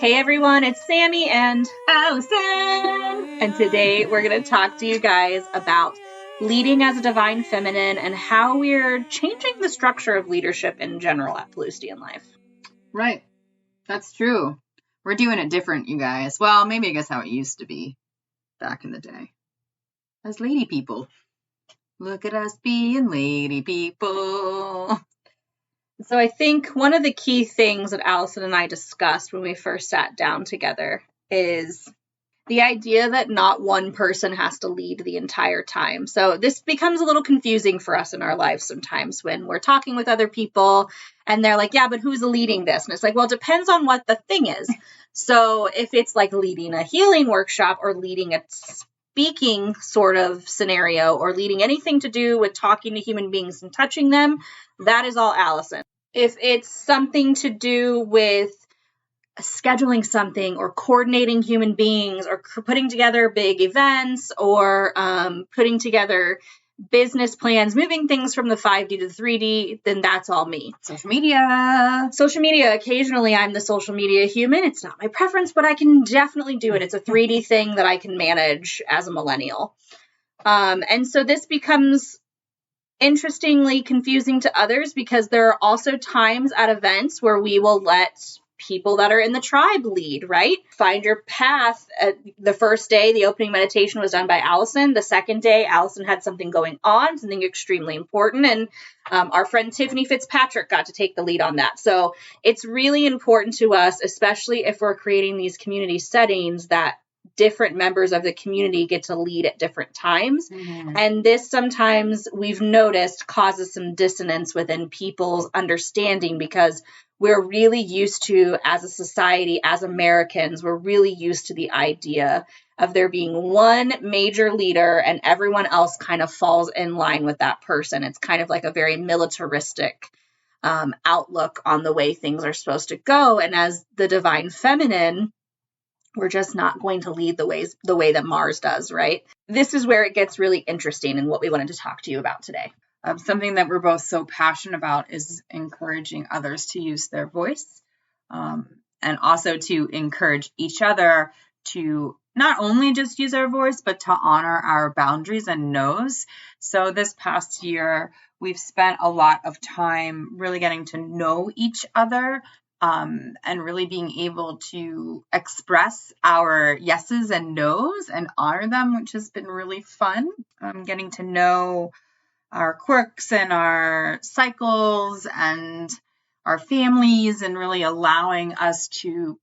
Hey everyone, it's Sammy and Allison! And today we're going to talk to you guys about leading as a divine feminine and how we're changing the structure of leadership in general at Bluestein Life. Right. That's true. We're doing it different, you guys. Well, maybe I guess how it used to be back in the day. As lady people. Look at us being lady people. So I think one of the key things that Allison and I discussed when we first sat down together is the idea that not one person has to lead the entire time. So this becomes a little confusing for us in our lives sometimes when we're talking with other people and they're like, yeah, but who's leading this? And it's like, well, it depends on what the thing is. So if it's like leading a healing workshop or leading a speaking sort of scenario or leading anything to do with talking to human beings and touching them, that is all Allison. If it's something to do with scheduling something or coordinating human beings or putting together big events or putting together business plans, moving things from the 5D to the 3D, then that's all me. Social media. Occasionally I'm the social media human. It's not my preference, but I can definitely do it. It's a 3D thing that I can manage as a millennial. And so this becomes interestingly confusing to others because there are also times at events where we will let people that are in the tribe lead, right? Find your path. The first day, the opening meditation was done by Allison. The second day, Allison had something going on, something extremely important. And our friend Tiffany Fitzpatrick got to take the lead on that. So it's really important to us, especially if we're creating these community settings, that different members of the community get to lead at different times. Mm-hmm. And this sometimes we've noticed causes some dissonance within people's understanding because we're really used to, as a society, as Americans, we're really used to the idea of there being one major leader and everyone else kind of falls in line with that person. It's kind of like a very militaristic outlook on the way things are supposed to go. And as the divine feminine, we're just not going to lead the way that Mars does, right? This is where it gets really interesting and what we wanted to talk to you about today. Something that we're both so passionate about is encouraging others to use their voice, and also to encourage each other to not only just use our voice, but to honor our boundaries and no's. So this past year, we've spent a lot of time really getting to know each other, and really being able to express our yeses and nos and honor them, which has been really fun. Getting to know our quirks and our cycles and our families and really allowing us to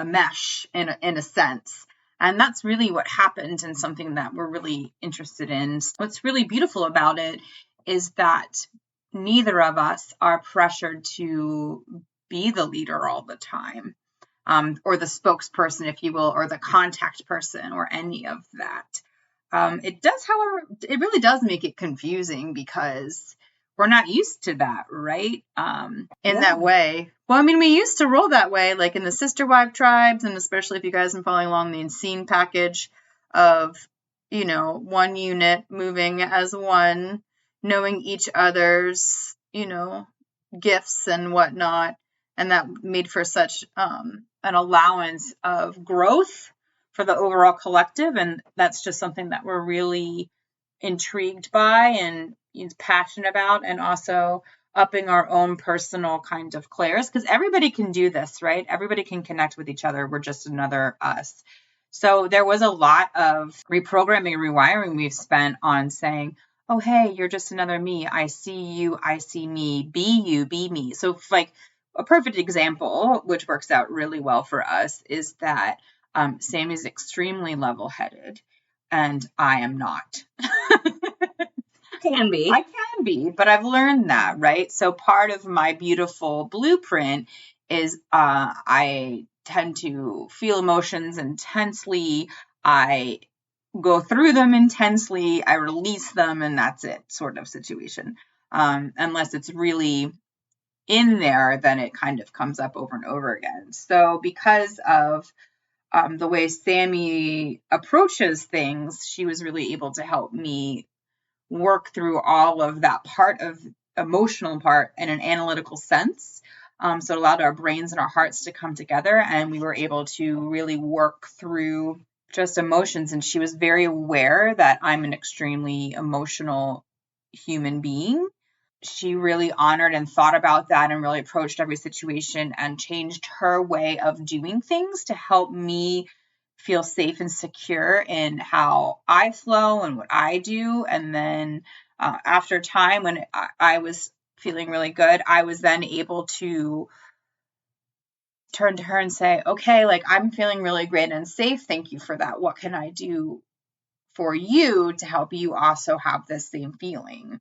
mesh in a sense. And that's really what happened and something that we're really interested in. What's really beautiful about it is that neither of us are pressured to be the leader all the time, or the spokesperson, if you will, or the contact person or any of that. It does, however, it really does make it confusing because we're not used to that, right? That way. Well, I mean, we used to roll that way, like in the sister wife tribes, and especially if you guys have been following along the Unseen package of, one unit moving as one, knowing each other's, gifts and whatnot. And that made for such an allowance of growth for the overall collective. And that's just something that we're really intrigued by and passionate about, and also upping our own personal kind of clairs, because everybody can do this, right? Everybody can connect with each other. We're just another us. So there was a lot of reprogramming and rewiring we've spent on saying, oh, hey, you're just another me. I see you. I see me. Be you, be me. So like a perfect example, which works out really well for us, is that Sammy's extremely level-headed and I am not. I can be, but I've learned that, right? So part of my beautiful blueprint is I tend to feel emotions intensely. I go through them intensely. I release them, and that's it, sort of situation. Unless it's really in there, then it kind of comes up over and over again. So because of the way Sammy approaches things, she was really able to help me work through all of that part of emotional part in an analytical sense, So it allowed our brains and our hearts to come together, and we were able to really work through just emotions. And she was very aware that I'm an extremely emotional human being. She really honored and thought about that and really approached every situation and changed her way of doing things to help me feel safe and secure in how I flow and what I do. And then after time, when I was feeling really good, I was then able to turn to her and say, okay, like, I'm feeling really great and safe. Thank you for that. What can I do for you to help you also have this same feeling?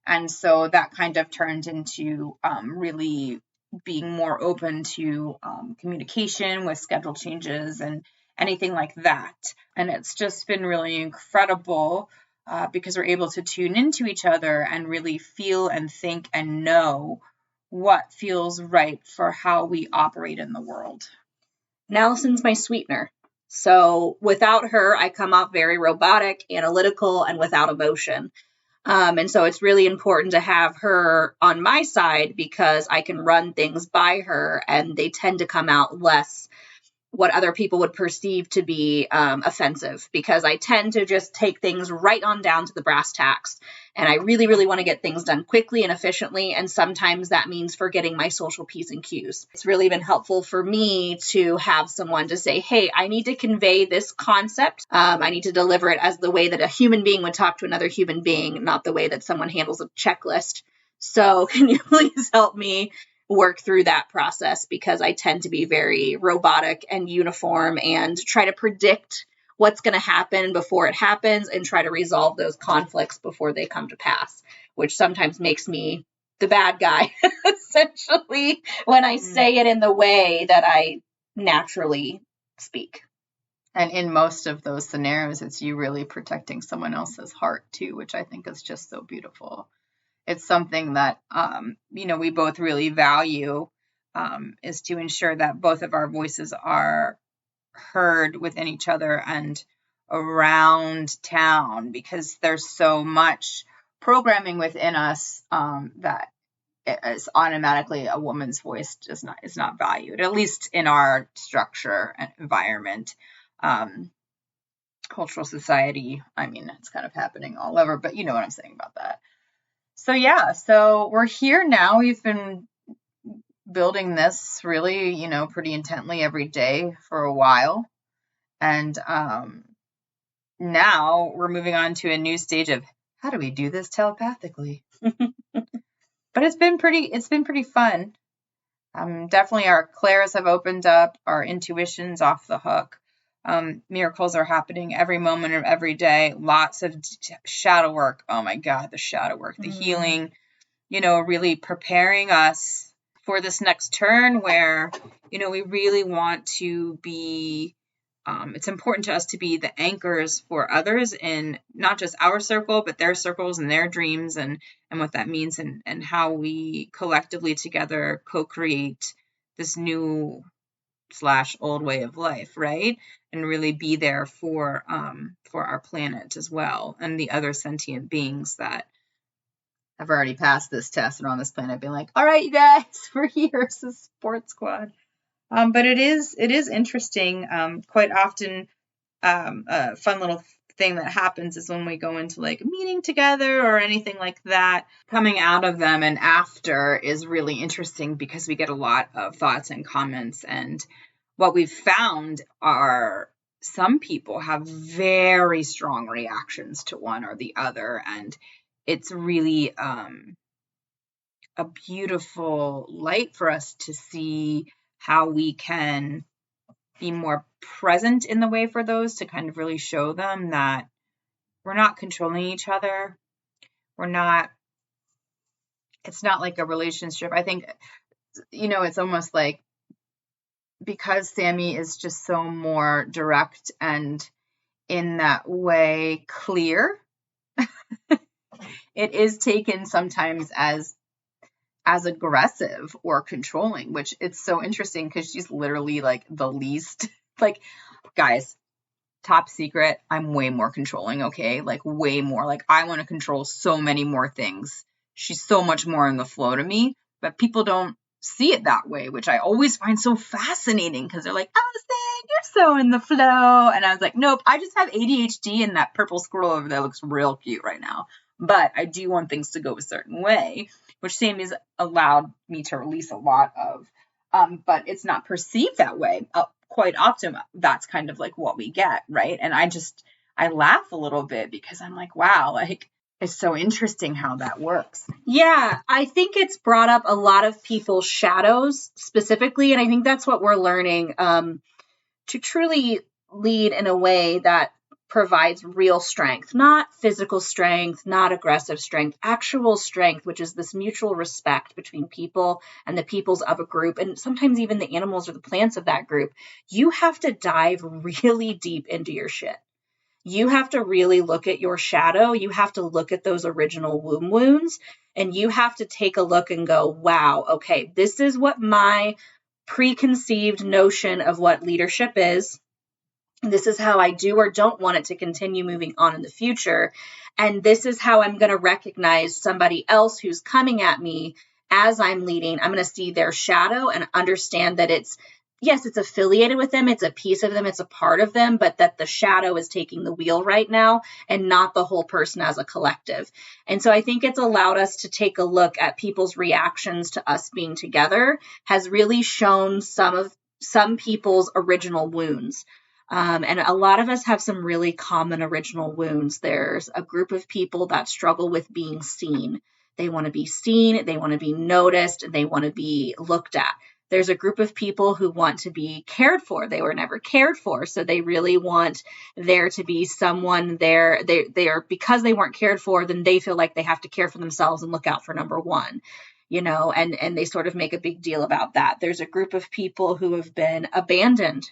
And so that kind of turned into really being more open to communication with schedule changes and anything like that. And it's just been really incredible because we're able to tune into each other and really feel and think and know what feels right for how we operate in the world. And Allison's my sweetener. So without her, I come off very robotic, analytical, and without emotion. And so it's really important to have her on my side because I can run things by her and they tend to come out less what other people would perceive to be offensive, because I tend to just take things right on down to the brass tacks. And I really, really want to get things done quickly and efficiently. And sometimes that means forgetting my social P's and Q's. It's really been helpful for me to have someone to say, hey, I need to convey this concept. I need to deliver it as the way that a human being would talk to another human being, not the way that someone handles a checklist. So can you please help me work through that process, because I tend to be very robotic and uniform and try to predict what's going to happen before it happens and try to resolve those conflicts before they come to pass, which sometimes makes me the bad guy, essentially, when I say it in the way that I naturally speak. And in most of those scenarios, it's you really protecting someone else's heart too, which I think is just so beautiful. It's something that, we both really value, is to ensure that both of our voices are heard within each other and around town, because there's so much programming within us that is automatically a woman's voice is not valued, at least in our structure and environment. Cultural society, I mean, it's kind of happening all over, but you know what I'm saying about that. So we're here now. We've been building this really, pretty intently every day for a while. And now we're moving on to a new stage of how do we do this telepathically? But it's been pretty fun. Definitely our clairs have opened up, our intuition's off the hook. Miracles are happening every moment of every day. Lots of shadow work. Oh my God, the shadow work, the healing, really preparing us for this next turn where, we really want to be, it's important to us to be the anchors for others in not just our circle, but their circles and their dreams and what that means and how we collectively together co-create this new / old way of life, right? And really be there for our planet as well, and the other sentient beings that have already passed this test and are on this planet, being like, all right, you guys, we're here, it's a support squad. But it is interesting. Quite often, a fun little thing that happens is when we go into like a meeting together or anything like that, coming out of them and after is really interesting because we get a lot of thoughts and comments. And what we've found are some people have very strong reactions to one or the other. And it's really a beautiful light for us to see how we can be more present in the way for those, to kind of really show them that we're not controlling each other. It's not like a relationship. I think, it's almost like, because Sammy is just so more direct and in that way clear, it is taken sometimes as aggressive or controlling, which it's so interesting because she's literally like the least, like, guys, top secret, I'm way more controlling, okay? Like way more. Like I want to control so many more things. She's so much more in the flow to me, but people don't see it that way, which I always find so fascinating because they're like, Allison, you're so in the flow. And I was like, nope, I just have ADHD and that purple squirrel over there looks real cute right now. But I do want things to go a certain way, which Sammy's allowed me to release a lot of. But it's not perceived that way. Quite often, that's kind of like what we get, right? And I laugh a little bit because I'm like, wow, like, it's so interesting how that works. Yeah, I think it's brought up a lot of people's shadows specifically, and I think that's what we're learning, to truly lead in a way that provides real strength, not physical strength, not aggressive strength, actual strength, which is this mutual respect between people and the peoples of a group, and sometimes even the animals or the plants of that group. You have to dive really deep into your shit. You have to really look at your shadow. You have to look at those original womb wounds, and you have to take a look and go, wow, okay, this is what my preconceived notion of what leadership is. This is how I do or don't want it to continue moving on in the future. And this is how I'm going to recognize somebody else who's coming at me as I'm leading. I'm going to see their shadow and understand that it's affiliated with them. It's a piece of them. It's a part of them, but that the shadow is taking the wheel right now and not the whole person as a collective. And so I think it's allowed us to take a look at people's reactions to us being together has really shown some people's original wounds. And a lot of us have some really common original wounds. There's a group of people that struggle with being seen. They want to be seen. They want to be noticed. They want to be looked at. There's a group of people who want to be cared for. They were never cared for. So they really want there to be someone there. They are, because they weren't cared for, then they feel like they have to care for themselves and look out for number one, and they sort of make a big deal about that. There's a group of people who have been abandoned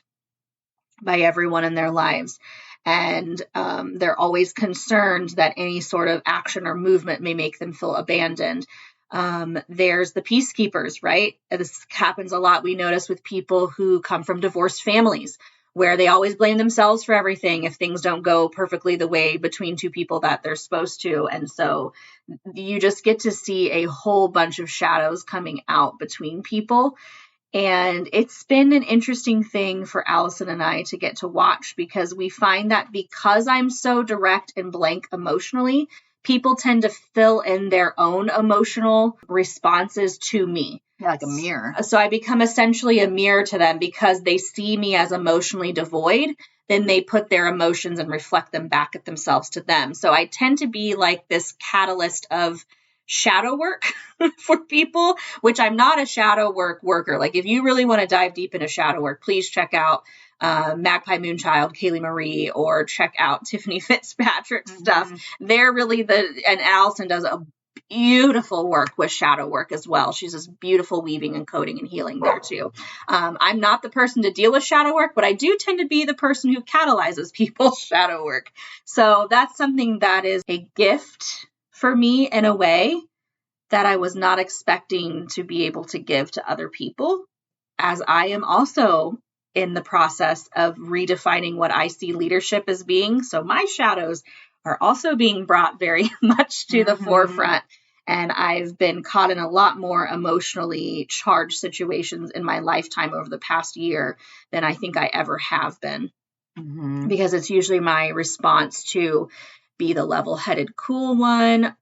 by everyone in their lives. And they're always concerned that any sort of action or movement may make them feel abandoned. There's the peacekeepers, right? This happens a lot. We notice with people who come from divorced families where they always blame themselves for everything if things don't go perfectly the way between two people that they're supposed to. And so you just get to see a whole bunch of shadows coming out between people. And it's been an interesting thing for Allison and I to get to watch, because we find that because I'm so direct and blank emotionally, people tend to fill in their own emotional responses to me. Yeah, like a mirror. So I become essentially a mirror to them because they see me as emotionally devoid. Then they put their emotions and reflect them back at themselves to them. So I tend to be like this catalyst of shadow work for people, which I'm not a shadow worker. Like, if you really want to dive deep into shadow work, please check out Magpie Moonchild, Kaylee Marie, or check out Tiffany Fitzpatrick's stuff. They're really and Allison does a beautiful work with shadow work as well. She's this beautiful weaving and coding and healing there too. I'm not the person to deal with shadow work, but I do tend to be the person who catalyzes people's shadow work. So that's something that is a gift for me in a way that I was not expecting to be able to give to other people, as I am also in the process of redefining what I see leadership as being. So my shadows are also being brought very much to the forefront. And I've been caught in a lot more emotionally charged situations in my lifetime over the past year than I think I ever have been. Because it's usually my response to be the level-headed, cool one.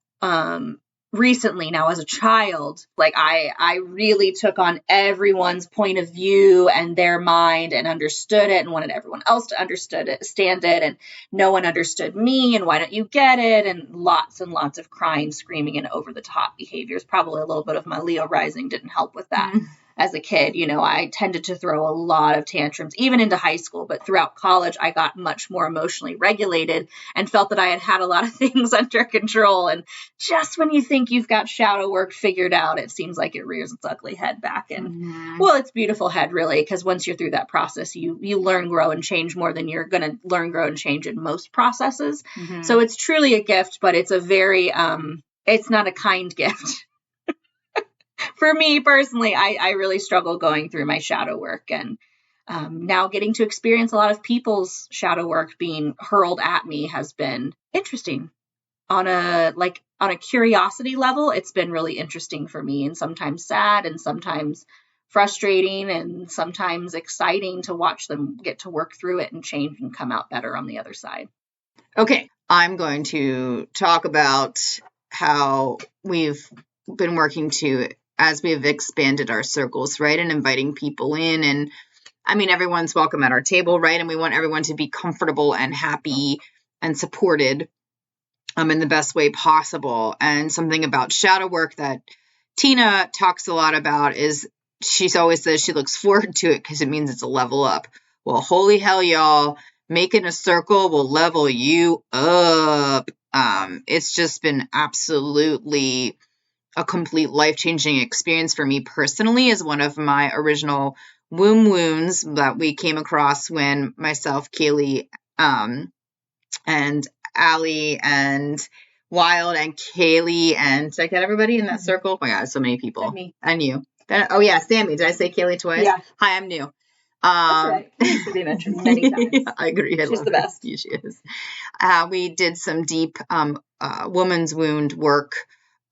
Recently, now as a child, like I really took on everyone's point of view and their mind and understood it and wanted everyone else to understand it. And no one understood me. And why don't you get it? And lots of crying, screaming, and over the top behaviors. Probably a little bit of my Leo rising didn't help with that. As a kid, I tended to throw a lot of tantrums, even into high school. But throughout college, I got much more emotionally regulated and felt that I had a lot of things under control. And just when you think you've got shadow work figured out, it seems like it rears its ugly head back. And well, it's beautiful head, really, because once you're through that process, you learn, grow, and change more than you're going to learn, grow, and change in most processes. So it's truly a gift, but it's a very, it's not a kind gift. For me personally, I really struggle going through my shadow work, and now getting to experience a lot of people's shadow work being hurled at me has been interesting. on a curiosity level, it's been really interesting for me, and sometimes sad and sometimes frustrating and sometimes exciting to watch them get to work through it and change and come out better on the other side. Okay, I'm going to talk about how we've been working to, as we have expanded our circles, right, and inviting people in. And I mean, everyone's welcome at our table, right? And we want everyone to be comfortable and happy and supported in the best way possible. And something about shadow work that Tina talks a lot about is she always says she looks forward to it because it means it's a level up. Well, holy hell, y'all, making a circle will level you up. It's just been absolutely a complete life-changing experience for me personally, as one of my original womb wounds that we came across when myself, Kaylee, and Allie and Wild and Kaylee and did I get everybody in that circle? Oh my God, so many people. And me. And you. Oh yeah, Sammy. Did I say Kaylee twice? Yeah. Hi, I'm new. That's right. She needs to be mentioned many times. Yeah, I agree. She's the best. Yeah, she is. We did some deep woman's wound work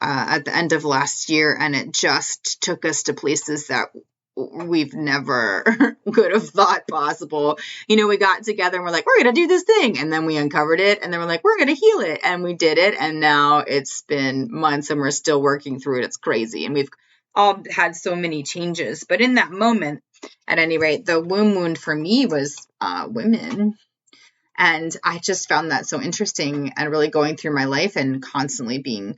at the end of last year, and it just took us to places that we've never could have thought possible. You know, we got together and we're like, we're going to do this thing. And then we uncovered it. And then we're like, we're going to heal it. And we did it. And now it's been months and we're still working through it. It's crazy. And we've all had so many changes. But in that moment, at any rate, the womb wound for me was women. And I just found that so interesting and really going through my life and constantly being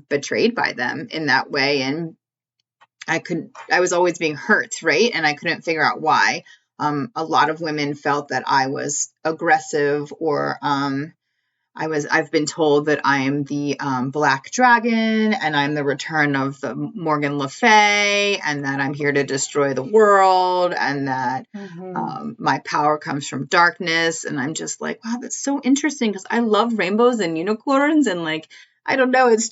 betrayed by them in that way. And I was always being hurt, right? And I couldn't figure out why. A lot of women felt that I was aggressive, or I've been told that I am the Black Dragon and I'm the return of the Morgan Le Fay, and that I'm here to destroy the world, and that my power comes from darkness. And I'm just like, wow, that's so interesting, because I love rainbows and unicorns, and like, I don't know, it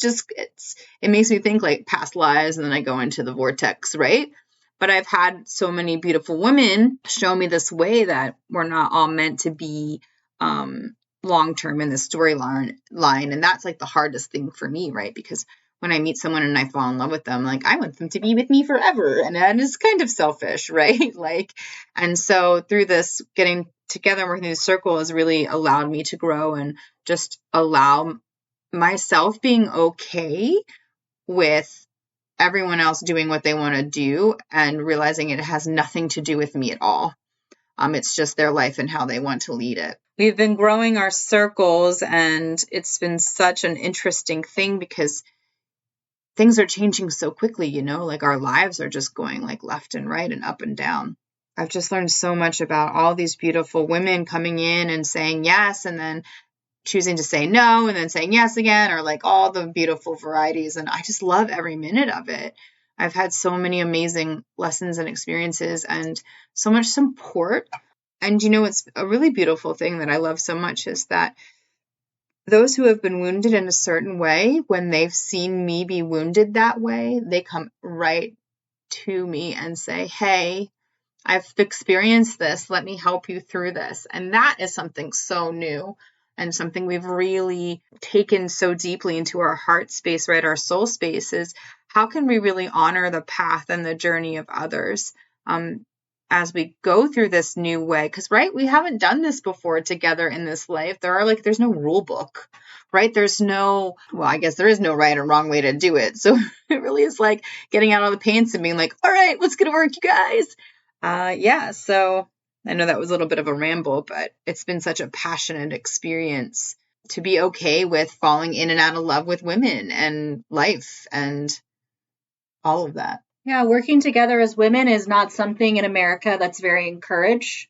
makes me think like past lives, and then I go into the vortex, right? But I've had so many beautiful women show me this way that we're not all meant to be long-term in the storyline. And that's like the hardest thing for me, right? Because when I meet someone and I fall in love with them, like, I want them to be with me forever. And that is kind of selfish, right? Like, and so through this getting together and working through the circle has really allowed me to grow and just allow myself being okay with everyone else doing what they want to do and realizing it has nothing to do with me at all. It's just their life and how they want to lead it. We've been growing our circles, and it's been such an interesting thing because things are changing so quickly, you know, like our lives are just going like left and right and up and down. I've just learned so much about all these beautiful women coming in and saying yes, and then choosing to say no, and then saying yes again, or like all the beautiful varieties. And I just love every minute of it. I've had so many amazing lessons and experiences and so much support. And, you know, it's a really beautiful thing that I love so much is that those who have been wounded in a certain way, when they've seen me be wounded that way, they come right to me and say, hey, I've experienced this. Let me help you through this. And that is something so new and something we've really taken so deeply into our heart space, right? Our soul space is how can we really honor the path and the journey of others as we go through this new way? Because, right, we haven't done this before together in this life. There's no rule book, right? I guess there is no right or wrong way to do it. So it really is like getting out of the pants and being like, all right, what's going to work, you guys? So I know that was a little bit of a ramble, but it's been such a passionate experience to be okay with falling in and out of love with women and life and all of that. Yeah, working together as women is not something in America that's very encouraged.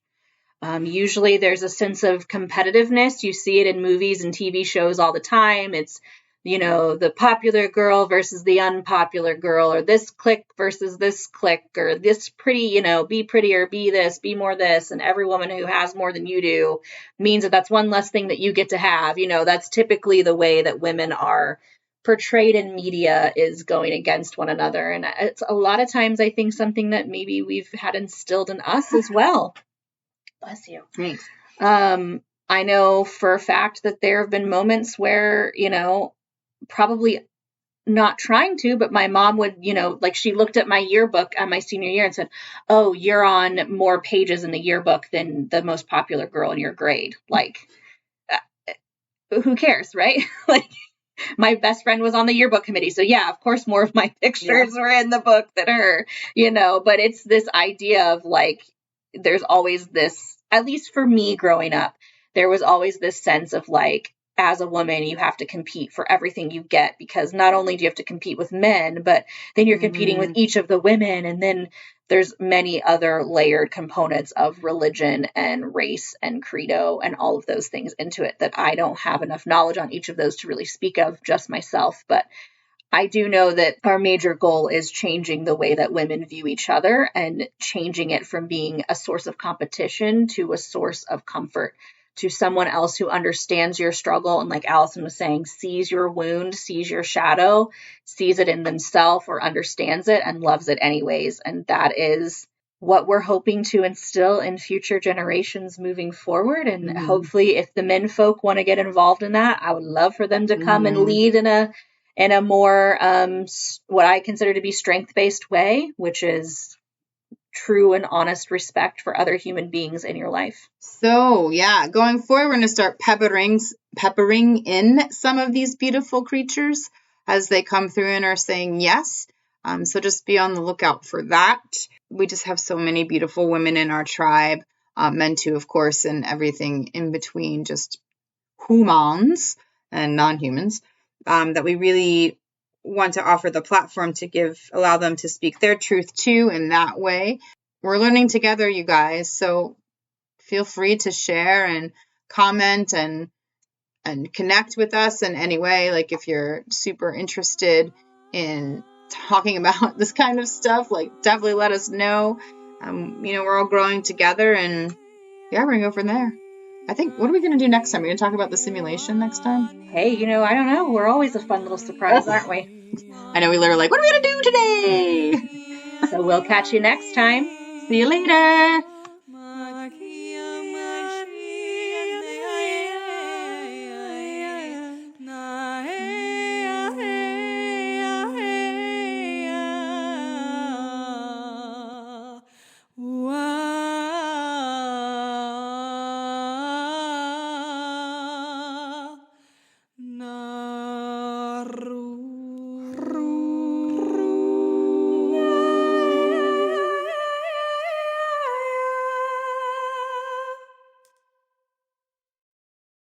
Usually there's a sense of competitiveness. You see it in movies and TV shows all the time. It's, you know, the popular girl versus the unpopular girl, or this clique versus this clique, or this pretty, you know, be prettier, be this, be more this. And every woman who has more than you do means that that's one less thing that you get to have. You know, that's typically the way that women are portrayed in media, is going against one another. And it's a lot of times, I think, something that maybe we've had instilled in us as well. Bless you. Thanks. I know for a fact that there have been moments where, probably not trying to, but my mom would, like she looked at my yearbook on my senior year and said, "Oh, you're on more pages in the yearbook than the most popular girl in your grade." Like, who cares, right? Like, my best friend was on the yearbook committee. So yeah, of course, more of my pictures were in the book than her, but it's this idea of like, there's always this, at least for me growing up, there was always this sense of like, as a woman, you have to compete for everything you get, because not only do you have to compete with men, but then you're competing with each of the women. And then there's many other layered components of religion and race and credo and all of those things into it that I don't have enough knowledge on each of those to really speak of just myself. But I do know that our major goal is changing the way that women view each other and changing it from being a source of competition to a source of comfort, to someone else who understands your struggle. And like Allison was saying, sees your wound, sees your shadow, sees it in themselves or understands it and loves it anyways. And that is what we're hoping to instill in future generations moving forward. And hopefully if the men folk want to get involved in that, I would love for them to come and lead in a more, what I consider to be strength-based way, which is true and honest respect for other human beings in your life. So yeah, going forward, we're going to start peppering in some of these beautiful creatures as they come through and are saying yes. So just be on the lookout for that. We just have so many beautiful women in our tribe, men too, of course, and everything in between, just humans and non-humans, that we really want to offer the platform to allow them to speak their truth too in that way. We're learning together, you guys, so feel free to share and comment and connect with us in any way. Like if you're super interested in talking about this kind of stuff, like definitely let us know. We're all growing together, and yeah, we're gonna go from there. I think, what are we going to do next time? We're going to talk about the simulation next time? Hey, I don't know. We're always a fun little surprise, aren't we? I know, we literally like, what are we going to do today? So we'll catch you next time. See you later.